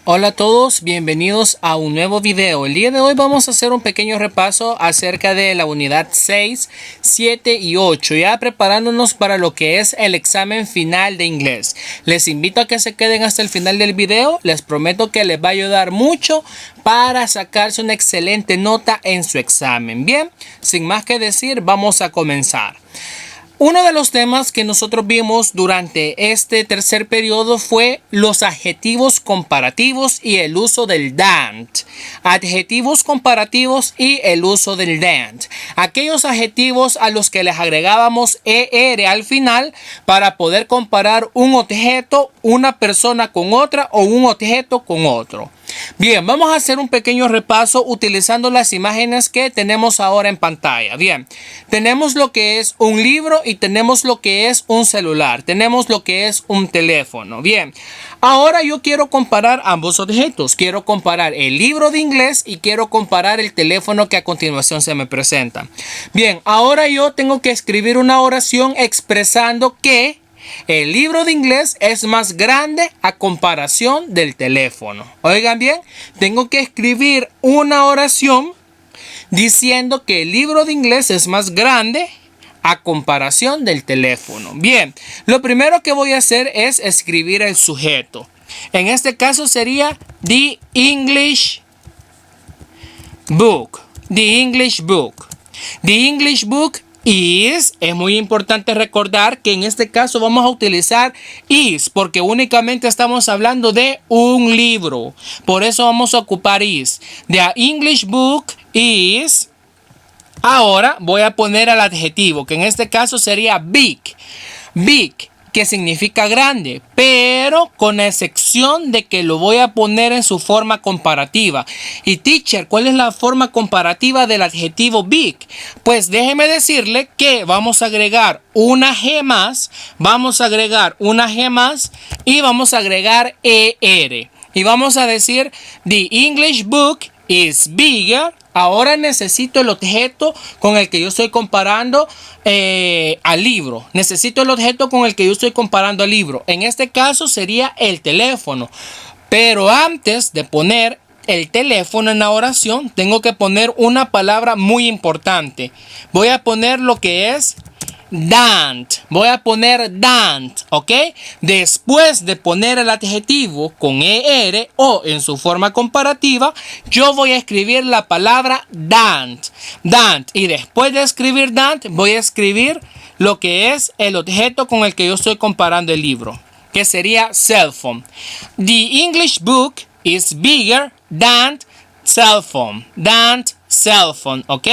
Hola a todos, bienvenidos a un nuevo video. El día de hoy vamos a hacer un pequeño repaso acerca de la unidad 6, 7 y 8, ya preparándonos para lo que es el examen final de inglés. Les invito a que se queden hasta el final del video, les prometo que les va a ayudar mucho para sacarse una excelente nota en su examen. Bien, sin más que decir, vamos a comenzar. Uno de los temas que nosotros vimos durante este tercer periodo fue los adjetivos comparativos y el uso del DANT. Adjetivos comparativos y el uso del DANT. Aquellos adjetivos a los que les agregábamos ER al final para poder comparar un objeto, una persona con otra o un objeto con otro. Bien, vamos a hacer un pequeño repaso utilizando las imágenes que tenemos ahora en pantalla. Bien, tenemos lo que es un libro y tenemos lo que es un celular. Tenemos lo que es un teléfono. Bien, ahora yo quiero comparar ambos objetos. Quiero comparar el libro de inglés y quiero comparar el teléfono que a continuación se me presenta. Bien, ahora yo tengo que escribir una oración expresando que el libro de inglés es más grande a comparación del teléfono. Oigan bien, tengo que escribir una oración diciendo que el libro de inglés es más grande a comparación del teléfono. Bien, lo primero que voy a hacer es escribir el sujeto. En este caso sería The English Book. The English Book. The English Book es muy importante recordar que en este caso vamos a utilizar is porque únicamente estamos hablando de un libro. Por eso vamos a ocupar is. The English book is. Ahora voy a poner el adjetivo que en este caso sería big. Big, que significa grande, pero con excepción de que lo voy a poner en su forma comparativa. Y teacher, ¿cuál es la forma comparativa del adjetivo big? Pues déjeme decirle que vamos a agregar una G más, y vamos a agregar ER. Y vamos a decir, the English book is bigger. Ahora necesito el objeto con el que yo estoy comparando al libro. Necesito el objeto con el que yo estoy comparando al libro. En este caso sería el teléfono. Pero antes de poner el teléfono en la oración, tengo que poner una palabra muy importante. Voy a poner lo que es DANT. Voy a poner DANT, ¿ok? Después de poner el adjetivo con ER o en su forma comparativa, yo voy a escribir la palabra DANT. DANT. Y después de escribir DANT, voy a escribir lo que es el objeto con el que yo estoy comparando el libro, que sería cell phone. The English book is bigger than cell phone. DANT. Cell phone, ¿ok?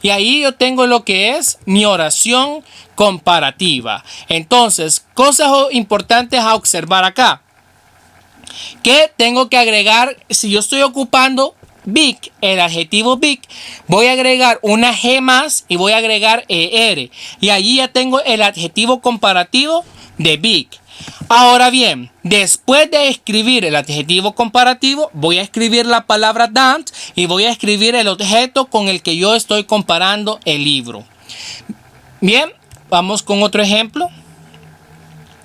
Y ahí yo tengo lo que es mi oración comparativa. Entonces, cosas importantes a observar acá. Que tengo que agregar, si yo estoy ocupando big, el adjetivo big, voy a agregar una G más y voy a agregar ER. Y allí ya tengo el adjetivo comparativo de big. Ahora bien, después de escribir el adjetivo comparativo, voy a escribir la palabra DANT y voy a escribir el objeto con el que yo estoy comparando el libro. Bien, vamos con otro ejemplo.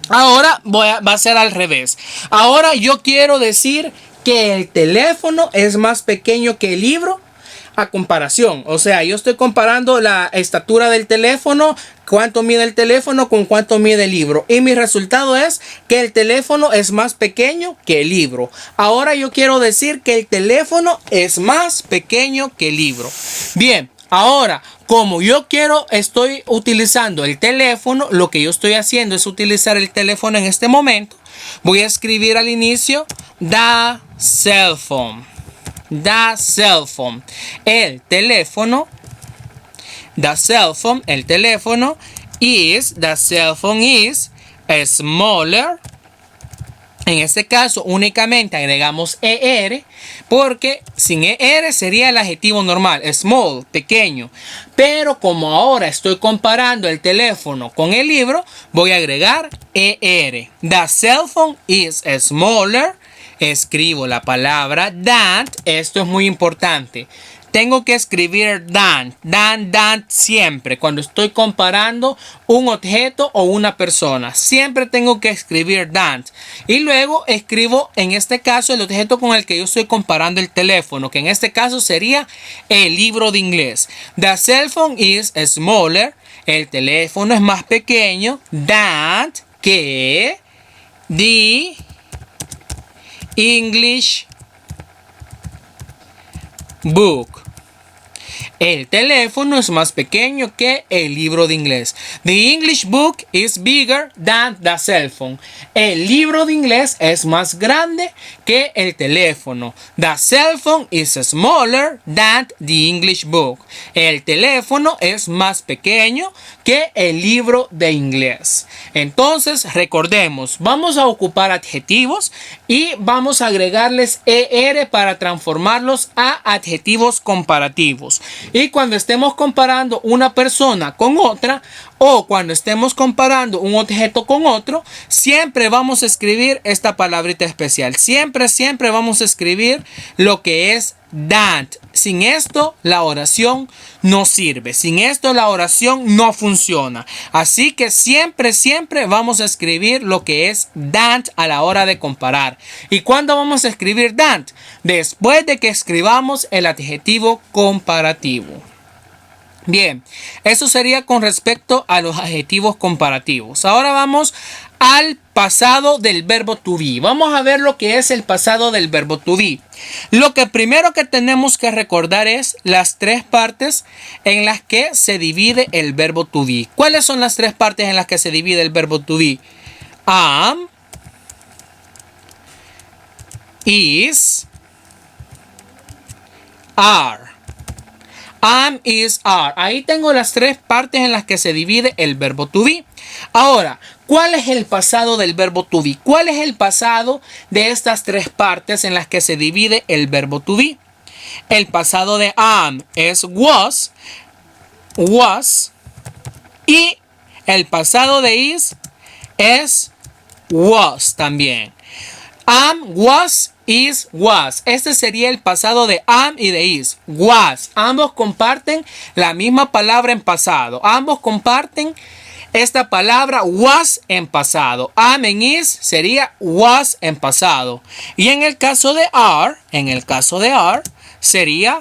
Ahora va a ser al revés. Ahora yo quiero decir que el teléfono es más pequeño que el libro a comparación. O sea, yo estoy comparando la estatura del teléfono, cuánto mide el teléfono con cuánto mide el libro. Y mi resultado es que el teléfono es más pequeño que el libro. Ahora yo quiero decir que el teléfono es más pequeño que el libro. Bien, ahora, como estoy utilizando el teléfono, lo que yo estoy haciendo es utilizar el teléfono en este momento. Voy a escribir al inicio, the cell phone. The cell phone. El teléfono. The cell phone. El teléfono. The cell phone is smaller. En este caso únicamente agregamos ER porque sin ER sería el adjetivo normal, small, pequeño. Pero como ahora estoy comparando el teléfono con el libro, voy a agregar ER. The cell phone is smaller. Escribo la palabra that. Esto es muy importante. tengo que escribir than siempre. Cuando estoy comparando un objeto o una persona, siempre tengo que escribir than. Y luego escribo, en este caso, el objeto con el que yo estoy comparando el teléfono, que en este caso sería el libro de inglés. The cell phone is smaller. El teléfono es más pequeño than que the English book. El teléfono es más pequeño que el libro de inglés. The English book is bigger than the cell phone. El libro de inglés es más grande que el teléfono. The cell phone is smaller than the English book. El teléfono es más pequeño que el libro de inglés. Entonces, recordemos, vamos a ocupar adjetivos y vamos a agregarles ER para transformarlos a adjetivos comparativos. Y cuando estemos comparando una persona con otra o cuando estemos comparando un objeto con otro, siempre vamos a escribir esta palabrita especial. Siempre vamos a escribir lo que es that. Sin esto la oración no sirve. Sin esto la oración no funciona. Así que siempre vamos a escribir lo que es that a la hora de comparar. ¿Y cuándo vamos a escribir that? Después de que escribamos el adjetivo comparativo. Bien, eso sería con respecto a los adjetivos comparativos. Ahora vamos al pasado del verbo to be. Vamos a ver lo que es el pasado del verbo to be. Lo que primero que tenemos que recordar es las tres partes en las que se divide el verbo to be. ¿Cuáles son las tres partes en las que se divide el verbo to be? Am, is, are. Am, is, are. Ahí tengo las tres partes en las que se divide el verbo to be. Ahora, ¿cuál es el pasado del verbo to be? ¿Cuál es el pasado de estas tres partes en las que se divide el verbo to be? El pasado de am es was. Y el pasado de is es was también. Am, was, is, was. Este sería el pasado de am y de is. Was. Ambos comparten la misma palabra en pasado. Ambos comparten esta palabra was en pasado. Am en is sería was en pasado. Y en el caso de are, sería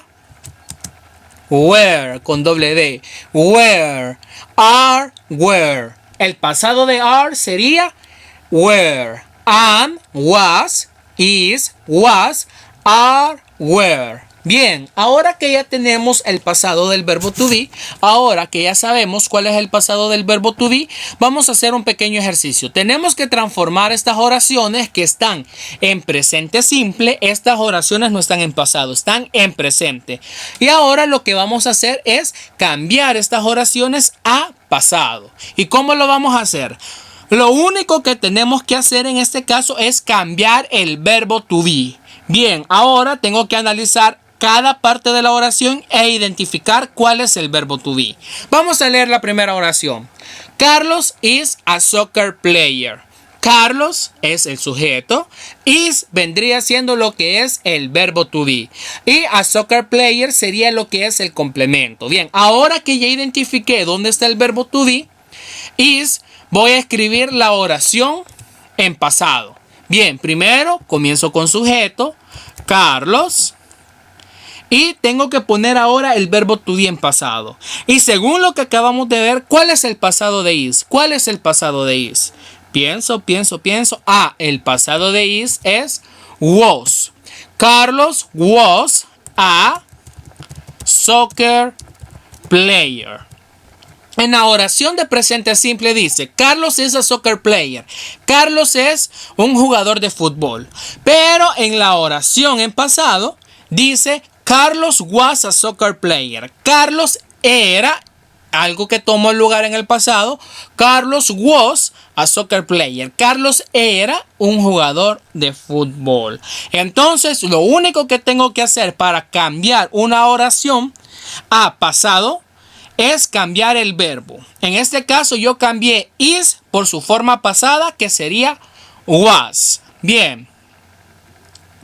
were con doble D. Were. Are, were. El pasado de are sería were. Am, was, is, was, are, were. Bien, ahora que ya tenemos el pasado del verbo to be, ahora que ya sabemos cuál es el pasado del verbo to be, vamos a hacer un pequeño ejercicio. Tenemos que transformar estas oraciones que están en presente simple. Estas oraciones no están en pasado, están en presente. Y ahora lo que vamos a hacer es cambiar estas oraciones a pasado. ¿Y cómo lo vamos a hacer? Lo único que tenemos que hacer en este caso es cambiar el verbo to be. Bien, ahora tengo que analizar cada parte de la oración e identificar cuál es el verbo to be. Vamos a leer la primera oración. Carlos is a soccer player. Carlos es el sujeto. Is vendría siendo lo que es el verbo to be. Y a soccer player sería lo que es el complemento. Bien, ahora que ya identifiqué dónde está el verbo to be, is, voy a escribir la oración en pasado. Bien, primero comienzo con sujeto, Carlos. Y tengo que poner ahora el verbo to be en pasado. Y según lo que acabamos de ver, ¿cuál es el pasado de is? ¿Cuál es el pasado de is? Pienso. Ah, el pasado de is es was. Carlos was a soccer player. En la oración de presente simple dice, Carlos is a soccer player. Carlos es un jugador de fútbol. Pero en la oración en pasado dice, Carlos was a soccer player. Carlos era algo que tomó lugar en el pasado. Carlos was a soccer player. Carlos era un jugador de fútbol. Entonces, lo único que tengo que hacer para cambiar una oración a pasado es cambiar el verbo. En este caso yo cambié is por su forma pasada, que sería was. Bien.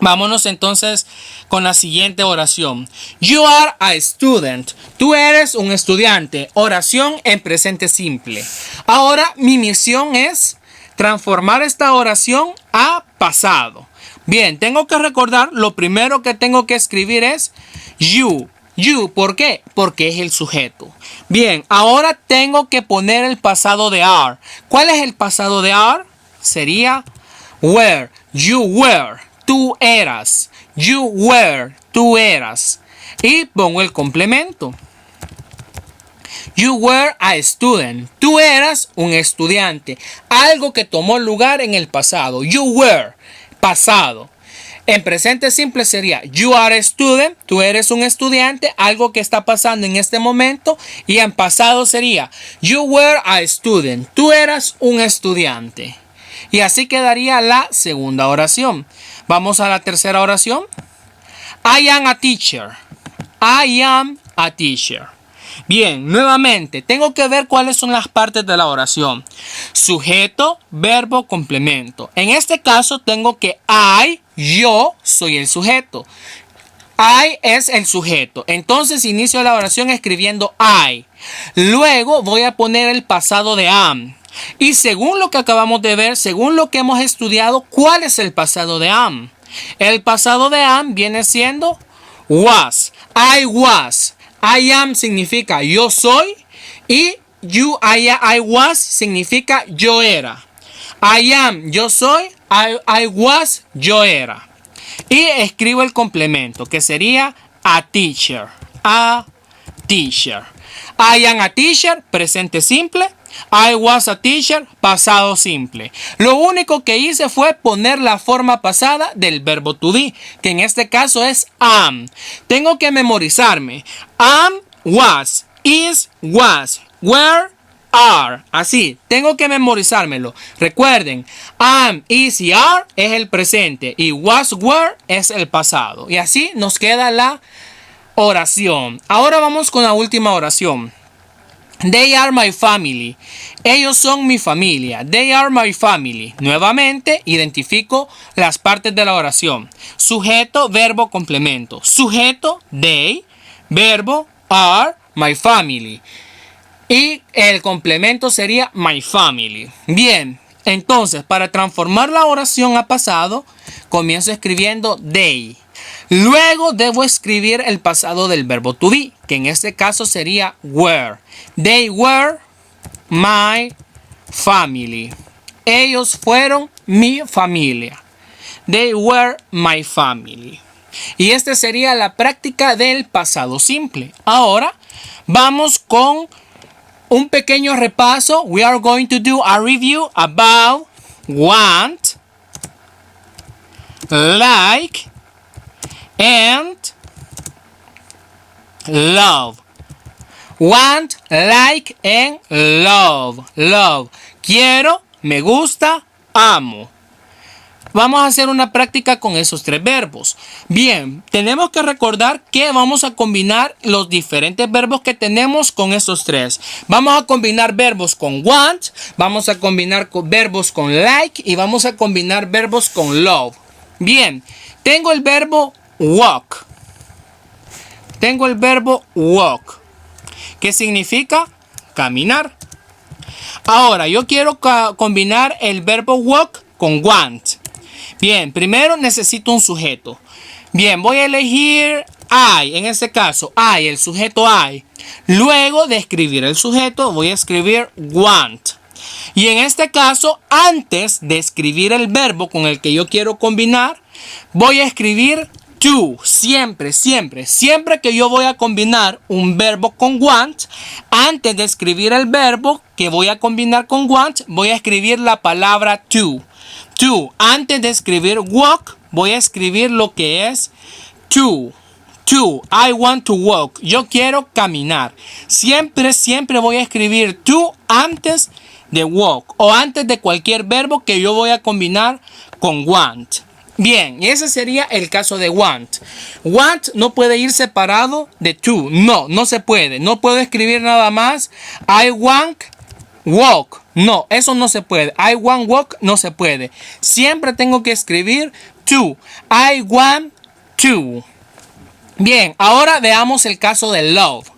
Vámonos entonces con la siguiente oración. You are a student. Tú eres un estudiante. Oración en presente simple. Ahora mi misión es transformar esta oración a pasado. Bien, tengo que recordar, lo primero que tengo que escribir es you. You, ¿por qué? Porque es el sujeto. Bien, ahora tengo que poner el pasado de are. ¿Cuál es el pasado de are? Sería were. You were. Tú eras. You were. Tú eras. Y pongo el complemento. You were a student. Tú eras un estudiante. Algo que tomó lugar en el pasado. You were. Pasado. En presente simple sería you are a student. Tú eres un estudiante. Algo que está pasando en este momento. Y en pasado sería you were a student. Tú eras un estudiante. Y así quedaría la segunda oración. Vamos a la tercera oración. I am a teacher. I am a teacher. Bien, nuevamente, tengo que ver cuáles son las partes de la oración. Sujeto, verbo, complemento. En este caso tengo que yo soy el sujeto. I es el sujeto. Entonces inicio la oración escribiendo I. Luego voy a poner el pasado de am. Y según lo que acabamos de ver, según lo que hemos estudiado, ¿cuál es el pasado de am? El pasado de am viene siendo was. I was. I am significa yo soy. Y I was significa yo era. I am, yo soy. I was, yo era. Y escribo el complemento que sería a teacher. A teacher. I am a teacher, presente simple. I was a teacher, pasado simple. Lo único que hice fue poner la forma pasada del verbo to be, que en este caso es am. Tengo que memorizarme. Am, was, is, was, were, are. Así, tengo que memorizármelo. Recuerden, am, is y are es el presente y was, were es el pasado. Y así nos queda la oración. Ahora vamos con la última oración. They are my family. Ellos son mi familia. They are my family. Nuevamente identifico las partes de la oración. Sujeto, verbo, complemento. Sujeto, they. Verbo, are, my family. Y el complemento sería my family. Bien, entonces para transformar la oración a pasado, comienzo escribiendo they. Luego debo escribir el pasado del verbo to be, que en este caso sería were. They were my family. Ellos fueron mi familia. They were my family. Y esta sería la práctica del pasado simple. Ahora vamos con un pequeño repaso. We are going to do a review about want, like, and love. Want, like, and love. Love. Quiero, me gusta, amo. Vamos a hacer una práctica con esos tres verbos. Bien, tenemos que recordar que vamos a combinar los diferentes verbos que tenemos con esos tres. Vamos a combinar verbos con want, vamos a combinar verbos con like y vamos a combinar verbos con love. Bien, tengo el verbo walk. Tengo el verbo walk, que significa caminar. Ahora, yo quiero combinar el verbo walk con want. Bien, primero necesito un sujeto. Bien, voy a elegir I, en este caso, I, el sujeto I. Luego de escribir el sujeto, voy a escribir want. Y en este caso, antes de escribir el verbo con el que yo quiero combinar, voy a escribir to. Siempre que yo voy a combinar un verbo con want, antes de escribir el verbo que voy a combinar con want, voy a escribir la palabra to. To. Antes de escribir walk, voy a escribir lo que es to. To. I want to walk. Yo quiero caminar. Siempre voy a escribir to antes de walk o antes de cualquier verbo que yo voy a combinar con want. Bien, y ese sería el caso de want. Want no puede ir separado de to. No se puede. No puedo escribir nada más I want walk. No, eso no se puede. I want walk no se puede. Siempre tengo que escribir to. I want to. Bien, ahora veamos el caso de love.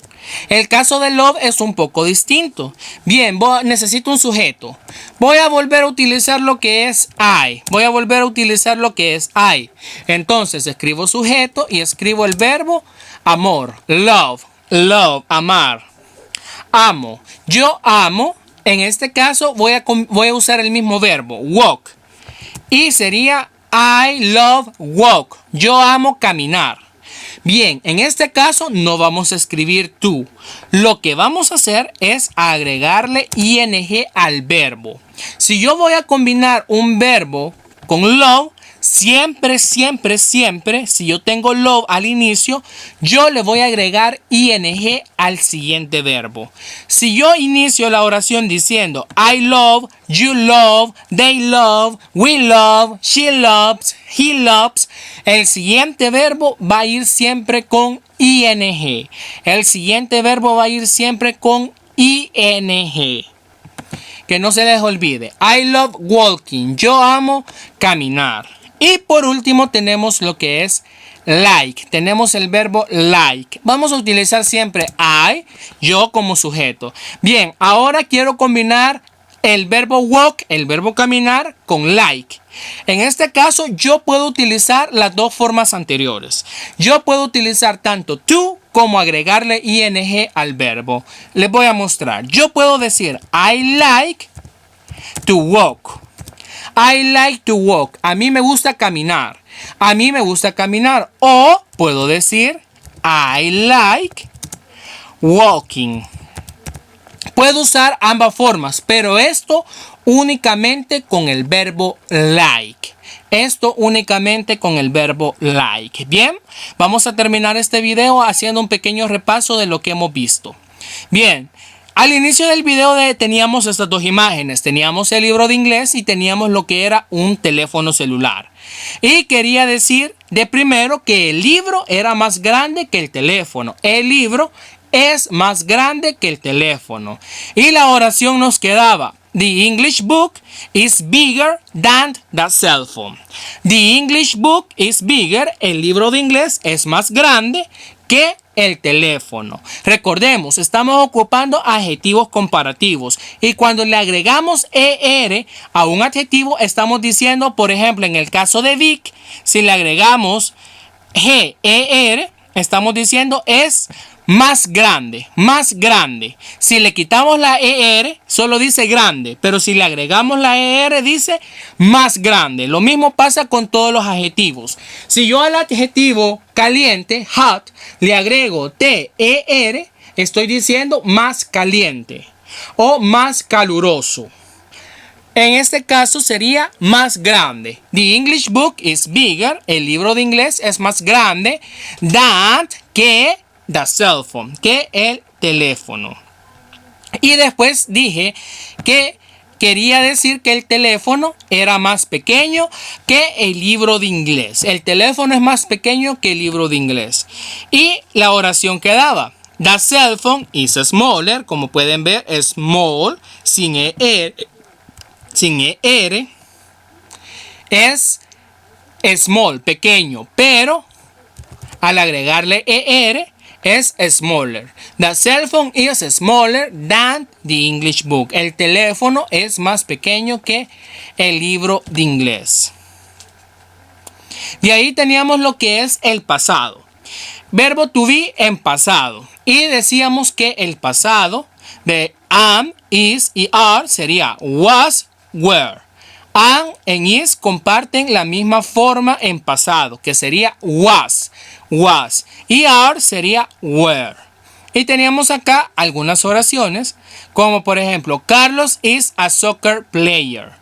El caso de love es un poco distinto. Bien, necesito un sujeto. Voy a volver a utilizar lo que es I. Entonces escribo sujeto y escribo el verbo amor. Love, love, amar. Amo. Yo amo. En este caso voy a usar el mismo verbo, walk. Y sería I love walk. Yo amo caminar. Bien, en este caso no vamos a escribir to. Lo que vamos a hacer es agregarle ing al verbo. Si yo voy a combinar un verbo con love, siempre, si yo tengo love al inicio, yo le voy a agregar ing al siguiente verbo. Si yo inicio la oración diciendo I love, you love, they love, we love, she loves, he loves, el siguiente verbo va a ir siempre con ing. Que no se les olvide. I love walking. Yo amo caminar. Y por último tenemos lo que es like. Tenemos el verbo like. Vamos a utilizar siempre I, yo como sujeto. Bien, ahora quiero combinar el verbo walk, el verbo caminar, con like. En este caso yo puedo utilizar las dos formas anteriores. Yo puedo utilizar tanto to como agregarle ing al verbo. Les voy a mostrar. Yo puedo decir I like to walk. I like to walk. A mí me gusta caminar. O puedo decir I like walking. Puedo usar ambas formas, pero esto únicamente con el verbo like. Bien, vamos a terminar este video haciendo un pequeño repaso de lo que hemos visto. Bien, al inicio del video teníamos estas dos imágenes. Teníamos el libro de inglés y teníamos lo que era un teléfono celular. Y quería decir de primero que el libro era más grande que el teléfono. El libro es más grande que el teléfono. Y la oración nos quedaba: The English book is bigger than the cell phone. The English book is bigger. El libro de inglés es más grande que el teléfono. Recordemos, estamos ocupando adjetivos comparativos. Y cuando le agregamos er a un adjetivo, estamos diciendo, por ejemplo, en el caso de Vic, si le agregamos ger, estamos diciendo es más grande. Si le quitamos la ER, solo dice grande. Pero si le agregamos la ER, dice más grande. Lo mismo pasa con todos los adjetivos. Si yo al adjetivo caliente, hot, le agrego TER, estoy diciendo más caliente o más caluroso. En este caso sería más grande. The English book is bigger. El libro de inglés es más grande than que the cell phone, que el teléfono. Y después dije que quería decir que el teléfono era más pequeño que el libro de inglés. El teléfono es más pequeño que el libro de inglés. Y la oración quedaba: The cell phone is smaller. Como pueden ver, small, sin ER, es small, pequeño. Pero al agregarle ER, es smaller. The cell phone is smaller than the English book. El teléfono es más pequeño que el libro de inglés. De ahí teníamos lo que es el pasado. Verbo to be en pasado. Y decíamos que el pasado de am, is y are sería was, were. Am and is comparten la misma forma en pasado, que sería was. Y are sería were. Y teníamos acá algunas oraciones, como por ejemplo, Carlos is a soccer player.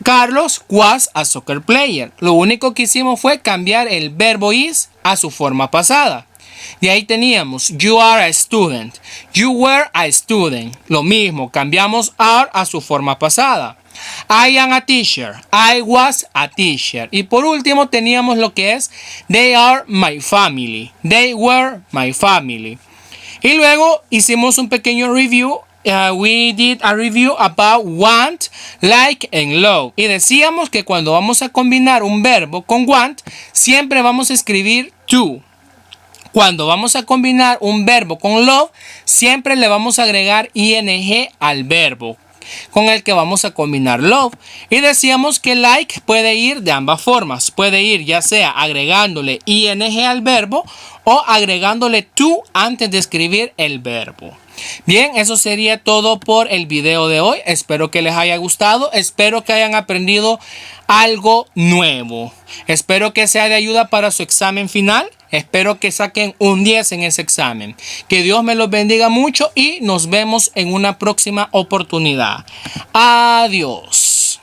Carlos was a soccer player. Lo único que hicimos fue cambiar el verbo is a su forma pasada. De ahí teníamos you are a student. You were a student. Lo mismo, cambiamos are a su forma pasada. I am a teacher. I was a teacher. Y por último teníamos lo que es they are my family. They were my family. Y luego hicimos un pequeño review we did a review about want, like, and love. Y decíamos que cuando vamos a combinar un verbo con want, siempre vamos a escribir to. Cuando vamos a combinar un verbo con love, siempre le vamos a agregar ing al verbo con el que vamos a combinar love. Y decíamos que like puede ir de ambas formas. Puede ir ya sea agregándole ing al verbo o agregándole to antes de escribir el verbo. Bien, eso sería todo por el video de hoy. Espero que les haya gustado. Espero que hayan aprendido algo nuevo. Espero que sea de ayuda para su examen final. Espero que saquen un 10 en ese examen. Que Dios me los bendiga mucho y nos vemos en una próxima oportunidad. Adiós.